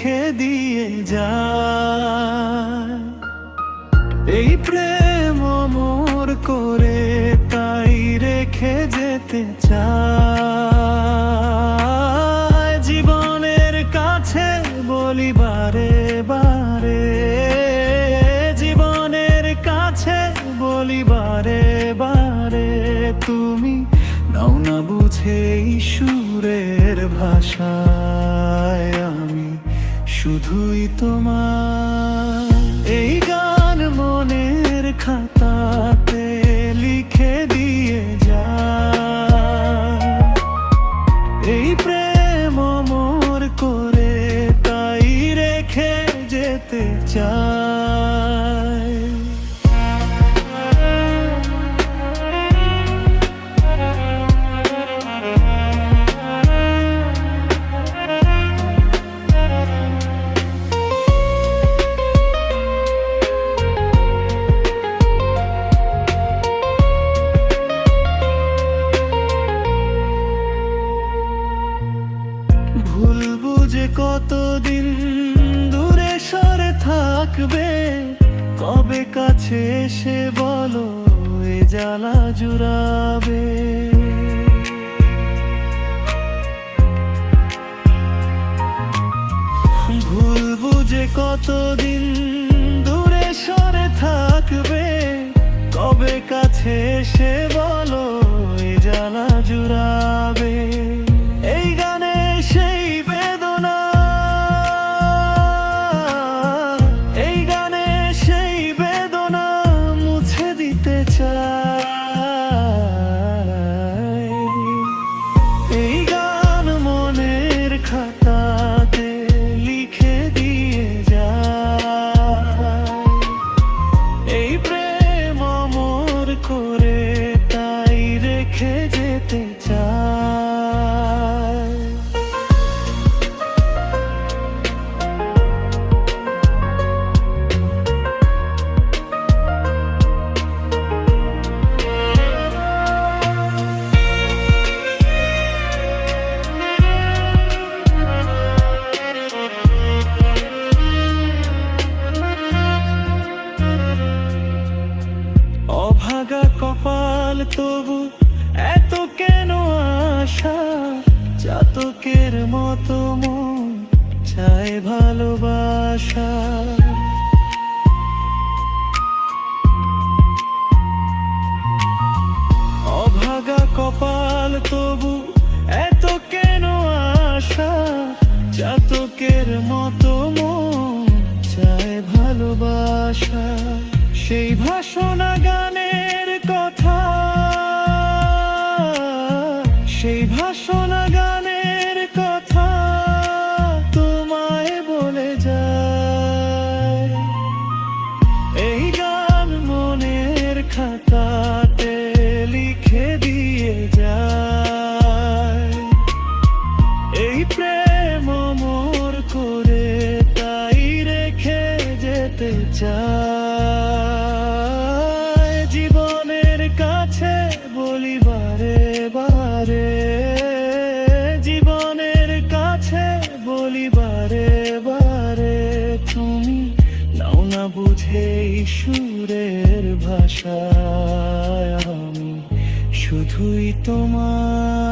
লিখে দিয়ে যায়। এই প্রেম অমর করে তাই রেখে যেতে চায়। জীবনের কাছে বলি বারে বারে, জীবনের কাছে বলি বারে বারে, তুমি নাও না বুঝে এই সুরের ভাষায়, আমি শুধুই তোমার। এই গান মনের খাতাতে লিখে দিয়ে যায়। এই প্রেম অমর করে তাই রেখে যেতে চায়। ভুল বুঝে কতদিন দূরে সরে থাকবে, কবে কাছে এসে বলো এ জ্বালা জুড়াবে। ভুল বুঝে কতদিন দূরে সরে থাকবে, কবে কাছে এসে বলো এ জ্বালা জুড়াবে। এই গানে সেই বেদনা, এই গানে সেই বেদনা মুছে দিতে চাই। এই গান মনের খাতাতে লিখে দিয়ে যায়। এই প্রেম অমর করে তাই রেখে যেতে চায়। অভাগা কপাল তবু এত কেন আশা, চাতকের মতো মন চায় ভালোবাসা। অভাগা কপাল তবু এত কেন আশা, চাতকের মতো মন চায় ভালোবাসা। সেই ভাষণা গানের কথা, সেই ভাষণা গানের কথা তোমায় বলে যায়। এই গান মনের খাতাতে লিখে দিয়ে যায়। এই প্রেম অমর করে তাই রেখে যেতে চায়। জীবনের কাছে বলি বারে বারে, জীবনের কাছে বলি বারে বারে, তুমি নাও না বুঝে এই সুরের ভাষায়, আমি শুধুই তোমার।